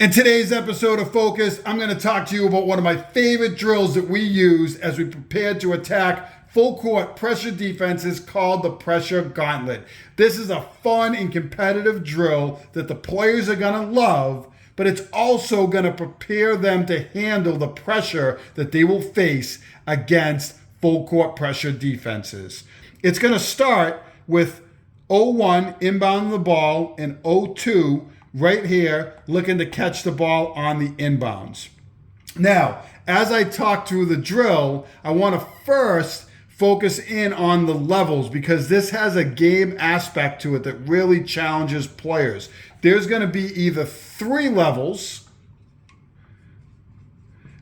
In today's episode of Focus, I'm going to talk to you about one of my favorite drills that we use as we prepare to attack full court pressure defenses called the pressure gauntlet. This is a fun and competitive drill that the players are going to love, but it's also going to prepare them to handle the pressure that they will face against full court pressure defenses. It's going to start with 0-1 inbound the ball and 0-2 right here, looking to catch the ball on the inbounds. Now, as I talk through the drill, I want to first focus in on the levels because this has a game aspect to it that really challenges players. There's going to be either 3 levels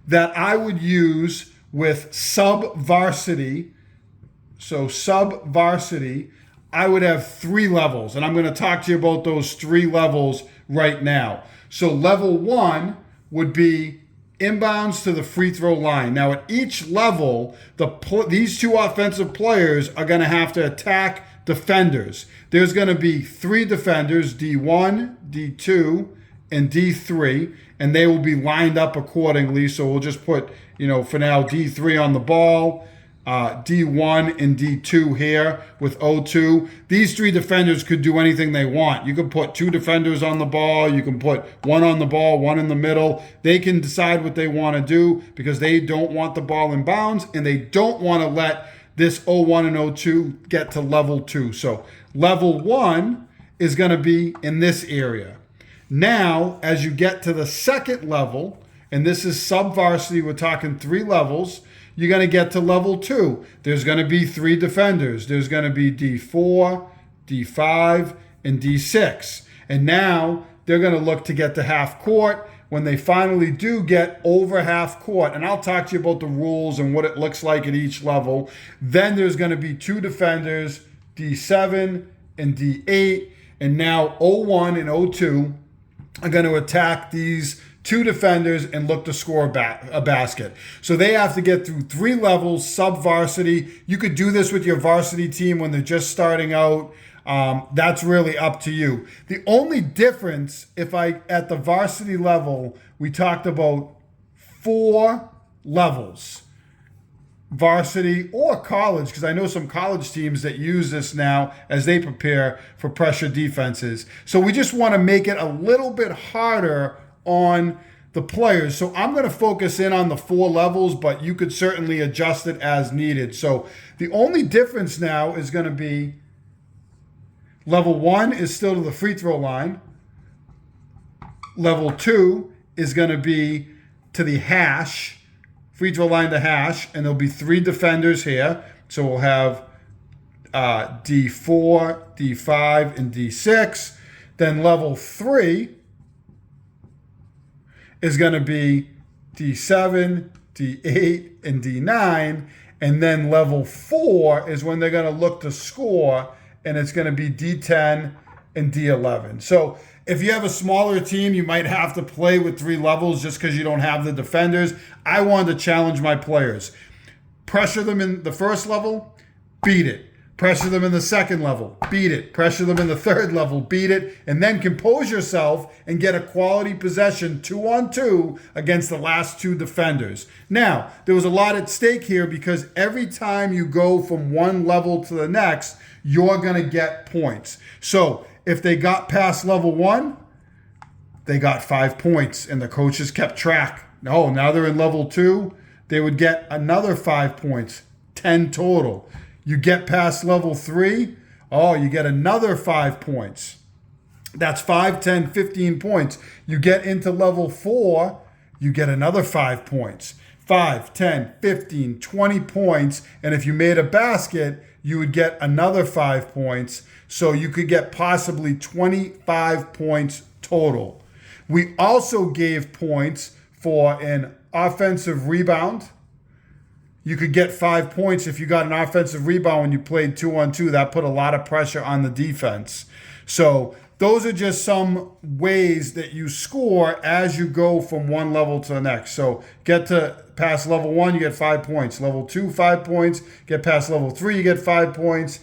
that I would use with SubVarsity. So SubVarsity, I would have 3 levels, and I'm going to talk to you about those 3 levels right now. So level 1 would be inbounds to the free throw line. Now at each level, these 2 offensive players are going to have to attack defenders. There's going to be 3 defenders, D1, D2, and D3, and they will be lined up accordingly. So we'll just put, for now, D3 on the ball, D1 and D2 here with 0-2. These 3 defenders could do anything they want. You can put 2 defenders on the ball. You can put 1 on the ball, 1 in the middle. They can decide what they want to do because they don't want the ball in bounds and they don't want to let this 0-1 and 0-2 get to level 2. So level 1 is going to be in this area. Now, as you get to the second level, and this is SubVarsity, we're talking 3 levels, you're going to get to level 2. There's going to be 3 defenders. There's going to be D4, D5, and D6. And now they're going to look to get to half court. When they finally do get over half court, and I'll talk to you about the rules and what it looks like at each level, then there's going to be 2 defenders, D7 and D8. And now 0-1 and 0-2 are going to attack these 2 defenders and look to score a basket. So they have to get through 3 levels, SubVarsity. You could do this with your varsity team when they're just starting out. That's really up to you. The only difference, at the varsity level, we talked about 4 levels. Varsity or college, because I know some college teams that use this now as they prepare for pressure defenses. So we just want to make it a little bit harder on the players. So I'm going to focus in on the 4 levels, but you could certainly adjust it as needed. So the only difference now is going to be level 1 is still to the free throw line. Level 2 is going to be to the hash, free throw line to hash, and there'll be 3 defenders here. So we'll have D4, D5, and D6. Then level 3 is going to be D7, D8, and D9. And then level 4 is when they're going to look to score, and it's going to be D10 and D11. So if you have a smaller team, you might have to play with 3 levels just because you don't have the defenders. I wanted to challenge my players. Pressure them in the first level, beat it. Pressure them in the second level, beat it. Pressure them in the third level, beat it. And then compose yourself and get a quality possession 2-on-2 against the last 2 defenders. Now, there was a lot at stake here because every time you go from one level to the next, you're going to get points. So if they got past level 1, they got 5 points and the coaches kept track. Oh, now they're in level 2, they would get another 5 points, 10 total. You get past level 3, you get another 5 points. That's 5, 10, 15 points. You get into level 4, you get another 5 points. 5, 10, 15, 20 points. And if you made a basket, you would get another 5 points. So you could get possibly 25 points total. We also gave points for an offensive rebound. You could get 5 points if you got an offensive rebound when you played 2-on-2. That put a lot of pressure on the defense. So those are just some ways that you score as you go from one level to the next. So get to past level 1, you get 5 points. Level 2, 5 points. Get past level 3, you get 5 points.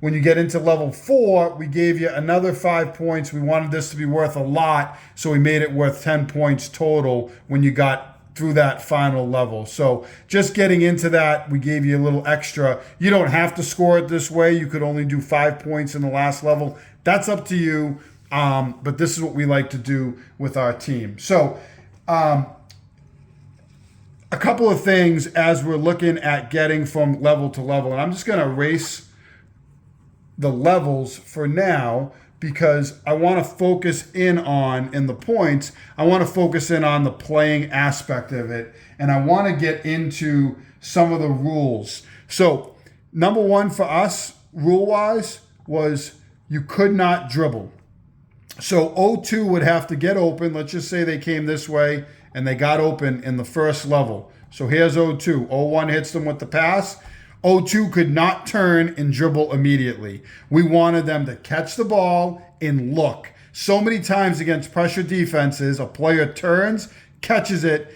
When you get into level 4, we gave you another 5 points. We wanted this to be worth a lot, so we made it worth 10 points total when you got through that final level. So just getting into that, we gave you a little extra. You don't have to score it this way. You could only do 5 points in the last level. That's up to you. But this is what we like to do with our team. So a couple of things as we're looking at getting from level to level. And I'm just going to erase the levels for now, because I want to focus in the points, I want to focus in on the playing aspect of it. And I want to get into some of the rules. So number one for us, rule-wise, was you could not dribble. So O2 would have to get open. Let's just say they came this way and they got open in the first level. So here's O2. O1 hits them with the pass. O2 could not turn and dribble immediately. We wanted them to catch the ball and look. So many times against pressure defenses, a player turns, catches it,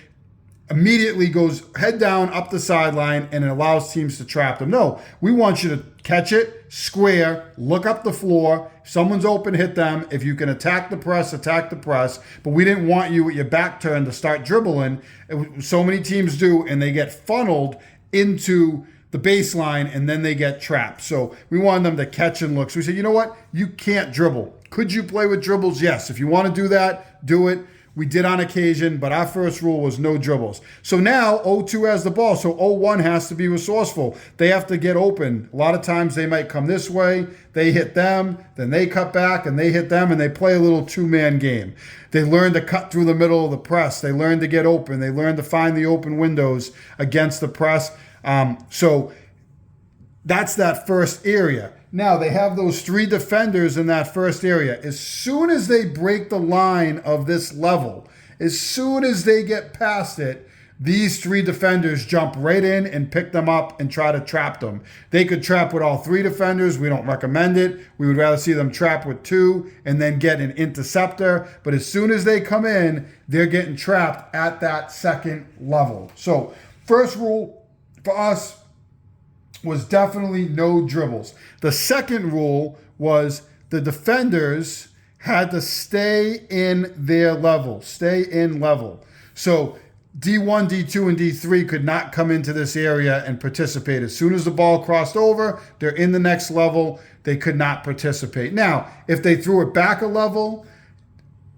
immediately goes head down up the sideline, and it allows teams to trap them. No, we want you to catch it, square, look up the floor. If someone's open, hit them. If you can attack the press, attack the press. But we didn't want you with your back turned to start dribbling. So many teams do, and they get funneled into the baseline, and then they get trapped. So we wanted them to catch and look. So we said, you know what? You can't dribble. Could you play with dribbles? Yes. If you want to do that, do it. We did on occasion, but our first rule was no dribbles. So now O2 has the ball, so O1 has to be resourceful. They have to get open. A lot of times they might come this way, they hit them, then they cut back and they hit them, and they play a little two-man game. They learn to cut through the middle of the press. They learn to get open. They learn to find the open windows against the press. So that's that first area. Now, they have those 3 defenders in that first area. As soon as they break the line of this level, as soon as they get past it, these 3 defenders jump right in and pick them up and try to trap them. They could trap with all 3 defenders. We don't recommend it. We would rather see them trap with 2 and then get an interceptor. But as soon as they come in, they're getting trapped at that second level. So first rule for us was definitely no dribbles. The second rule was the defenders had to stay in their level, stay in level. So D1, D2, and D3 could not come into this area and participate. As soon as the ball crossed over, they're in the next level. They could not participate. Now, if they threw it back a level,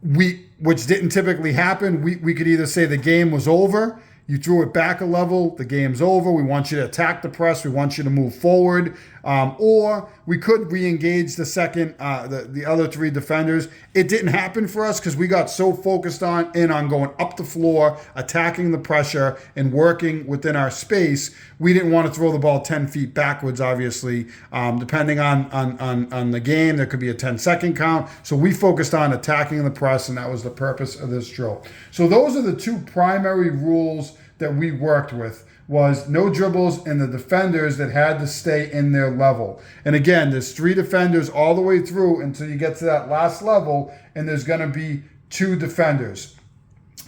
which didn't typically happen, we could either say the game was over. You threw it back a level, the game's over. We want you to attack the press. We want you to move forward. Or we could re-engage the second, the other 3 defenders. It didn't happen for us because we got so focused on going up the floor, attacking the pressure, and working within our space. We didn't want to throw the ball 10 feet backwards, obviously. Depending on the game, there could be a 10-second count. So we focused on attacking the press, and that was the purpose of this drill. So those are the 2 primary rules that we worked with, was no dribbles and the defenders that had to stay in their level. And again, there's 3 defenders all the way through until you get to that last level, and there's going to be 2 defenders.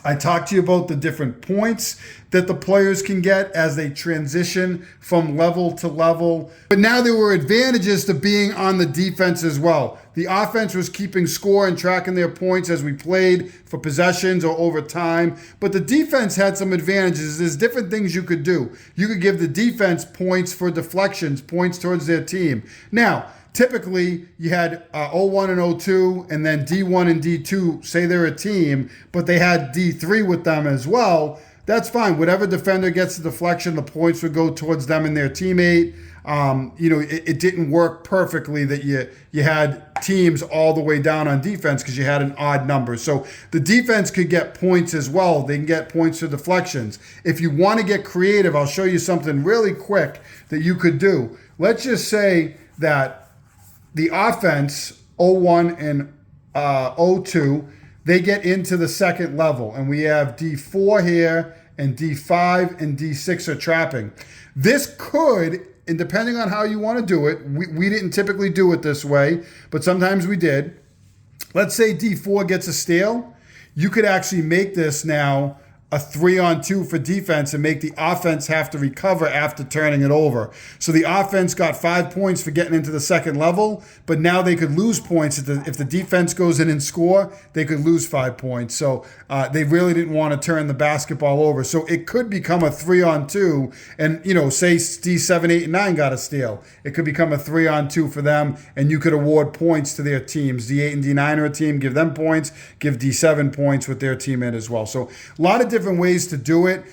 I talked to you about the different points that the players can get as they transition from level to level. But now there were advantages to being on the defense as well. The offense was keeping score and tracking their points as we played for possessions or over time. But the defense had some advantages. There's different things you could do. You could give the defense points for deflections, points towards their team. Now, typically, you had O1 and O2, and then D1 and D2, say they're a team, but they had D3 with them as well. That's fine. Whatever defender gets the deflection, the points would go towards them and their teammate. It didn't work perfectly that you had teams all the way down on defense because you had an odd number. So the defense could get points as well. They can get points for deflections. If you want to get creative, I'll show you something really quick that you could do. Let's just say that the offense, O1 and O2, they get into the second level. And we have D4 here, and D5 and D6 are trapping. This could, and depending on how you want to do it, we didn't typically do it this way, but sometimes we did. Let's say D4 gets a steal. You could actually make this now a 3-on-2 for defense and make the offense have to recover after turning it over. So the offense got 5 points for getting into the second level, but now they could lose points. If the defense goes in and score, they could lose 5 points. So they really didn't want to turn the basketball over. So it could become a 3-on-2, and say D7, 8, and 9 got a steal. It could become a 3-on-2 for them, and you could award points to their teams. D8 and D9 are a team, give them points, give D7 points with their team in as well. So a lot of different ways to do it.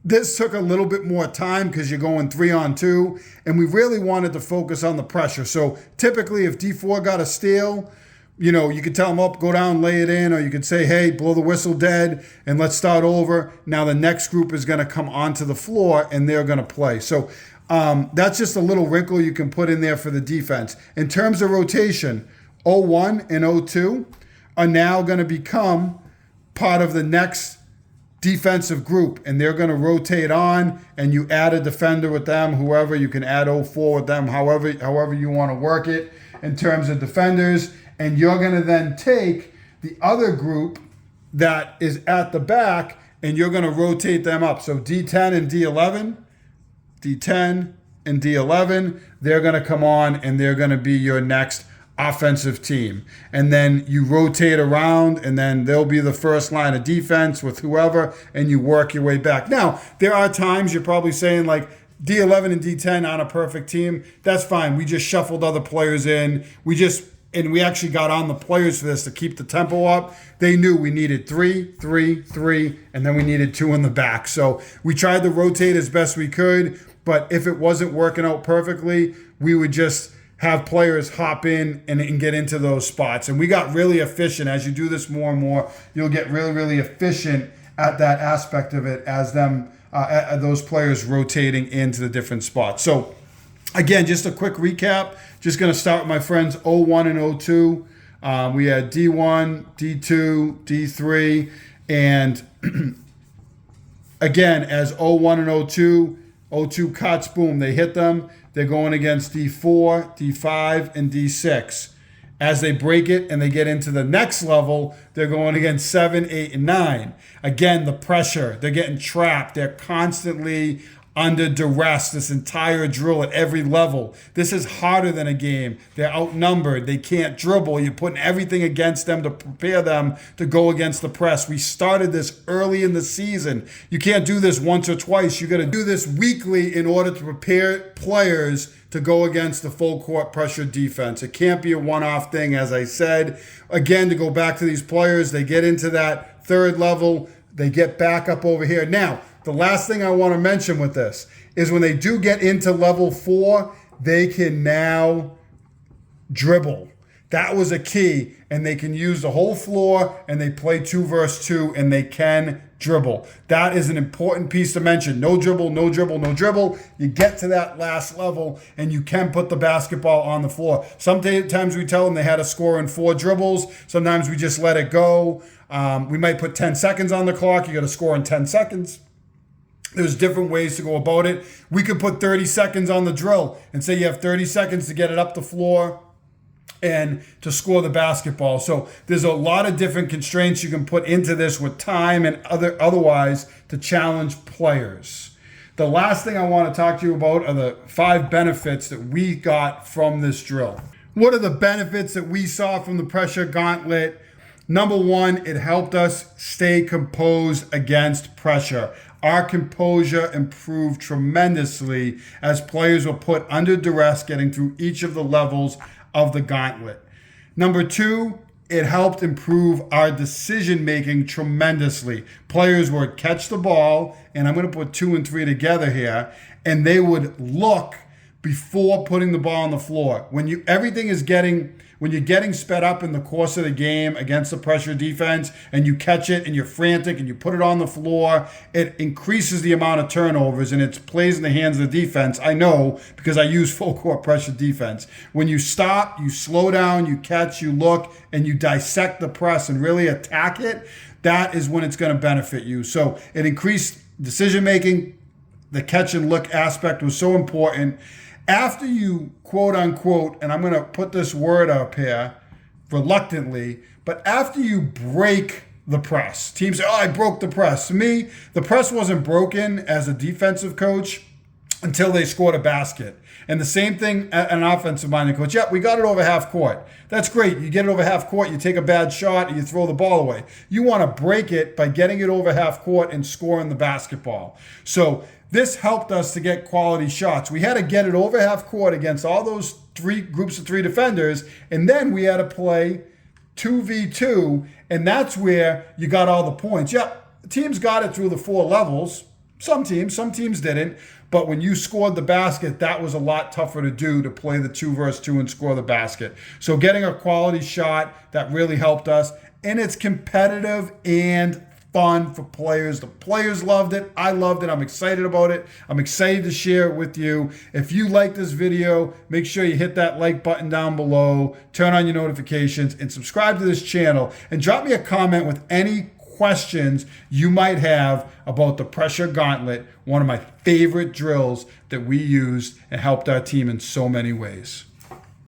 This took a little bit more time because you're going 3-on-2, and we really wanted to focus on the pressure. So typically if D4 got a steal, you could tell them up, go down, lay it in, or you could say, hey, blow the whistle dead and let's start over. Now the next group is going to come onto the floor and they're going to play. So that's just a little wrinkle you can put in there for the defense. In terms of rotation, 0-1 and 0-2 are now going to become part of the next defensive group, and they're going to rotate on, and you add a defender with them, whoever. You can add 0-4 with them, however you want to work it in terms of defenders, and you're going to then take the other group that is at the back, and you're going to rotate them up. So D10 and D11, D10 and D11, they're going to come on, and they're going to be your next offensive team. And then you rotate around, and then they'll be the first line of defense with whoever, and you work your way back. Now, there are times you're probably saying like D11 and D10 on a perfect team. That's fine. We just shuffled other players in. And we actually got on the players for this to keep the tempo up. They knew we needed 3, 3, 3, and then we needed 2 in the back. So we tried to rotate as best we could, but if it wasn't working out perfectly, we would just have players hop in and get into those spots. And we got really efficient. As you do this more and more, you'll get really, really efficient at that aspect of it as those players rotating into the different spots. So again, just a quick recap. Just going to start with my friends 0-1 and 0-2. We had D1, D2, D3, and again, as 0-1 and 0-2, 0-2 cuts, boom, they hit them. They're going against D4, D5, and D6. As they break it and they get into the next level, they're going against 7, 8, and 9. Again, the pressure. They're getting trapped. They're constantly under duress this entire drill at every level. This is harder than a game. They're outnumbered. They can't dribble. You're putting everything against them to prepare them to go against the press. We started this early in the season. You can't do this once or twice. You got to do this weekly in order to prepare players to go against the full court pressure defense. It can't be a one-off thing, as I said. Again, to go back to these players, they get into that third level. They get back up over here. Now, the last thing I want to mention with this is when they do get into level 4, they can now dribble. That was a key, and they can use the whole floor, and they play 2 versus 2, and they can dribble. That is an important piece to mention. No dribble, no dribble, no dribble. You get to that last level, and you can put the basketball on the floor. Sometimes we tell them they had to score in 4 dribbles. Sometimes we just let it go. We might put 10 seconds on the clock. You got to score in 10 seconds. There's different ways to go about it. We could put 30 seconds on the drill and say you have 30 seconds to get it up the floor and to score the basketball. So there's a lot of different constraints you can put into this with time and otherwise to challenge players. The last thing I want to talk to you about are the 5 benefits that we got from this drill. What are the benefits that we saw from the pressure gauntlet? Number 1, it helped us stay composed against pressure. Our composure improved tremendously as players were put under duress getting through each of the levels of the gauntlet. Number 2, it helped improve our decision-making tremendously. Players would catch the ball, and I'm going to put 2 and 3 together here, and they would look before putting the ball on the floor. When you're getting sped up in the course of the game against the pressure defense and you catch it and you're frantic and you put it on the floor, it increases the amount of turnovers and it plays in the hands of the defense. I know because I use full court pressure defense. When you stop, you slow down, you catch, you look, and you dissect the press and really attack it, that is when it's going to benefit you. So it increased decision making. The catch and look aspect was so important. After you, quote unquote, and I'm going to put this word up here reluctantly, but after you break the press. Teams say, oh, I broke the press. To me, the press wasn't broken as a defensive coach until they scored a basket. And the same thing, an offensive-minded coach. Yeah, we got it over half court. That's great. You get it over half court, you take a bad shot, and you throw the ball away. You want to break it by getting it over half court and scoring the basketball. So this helped us to get quality shots. We had to get it over half court against all those three groups of three defenders, and then we had to play 2v2, and that's where you got all the points. Yeah, teams got it through the 4 levels. Some teams didn't. But when you scored the basket, that was a lot tougher to do, to play the 2 versus 2 and score the basket. So getting a quality shot, that really helped us. And it's competitive and fun for players. The players loved it. I loved it. I'm excited about it. I'm excited to share it with you. If you like this video, make sure you hit that like button down below, turn on your notifications, and subscribe to this channel. And drop me a comment with any questions you might have about the pressure gauntlet, one of my favorite drills that we used and helped our team in so many ways.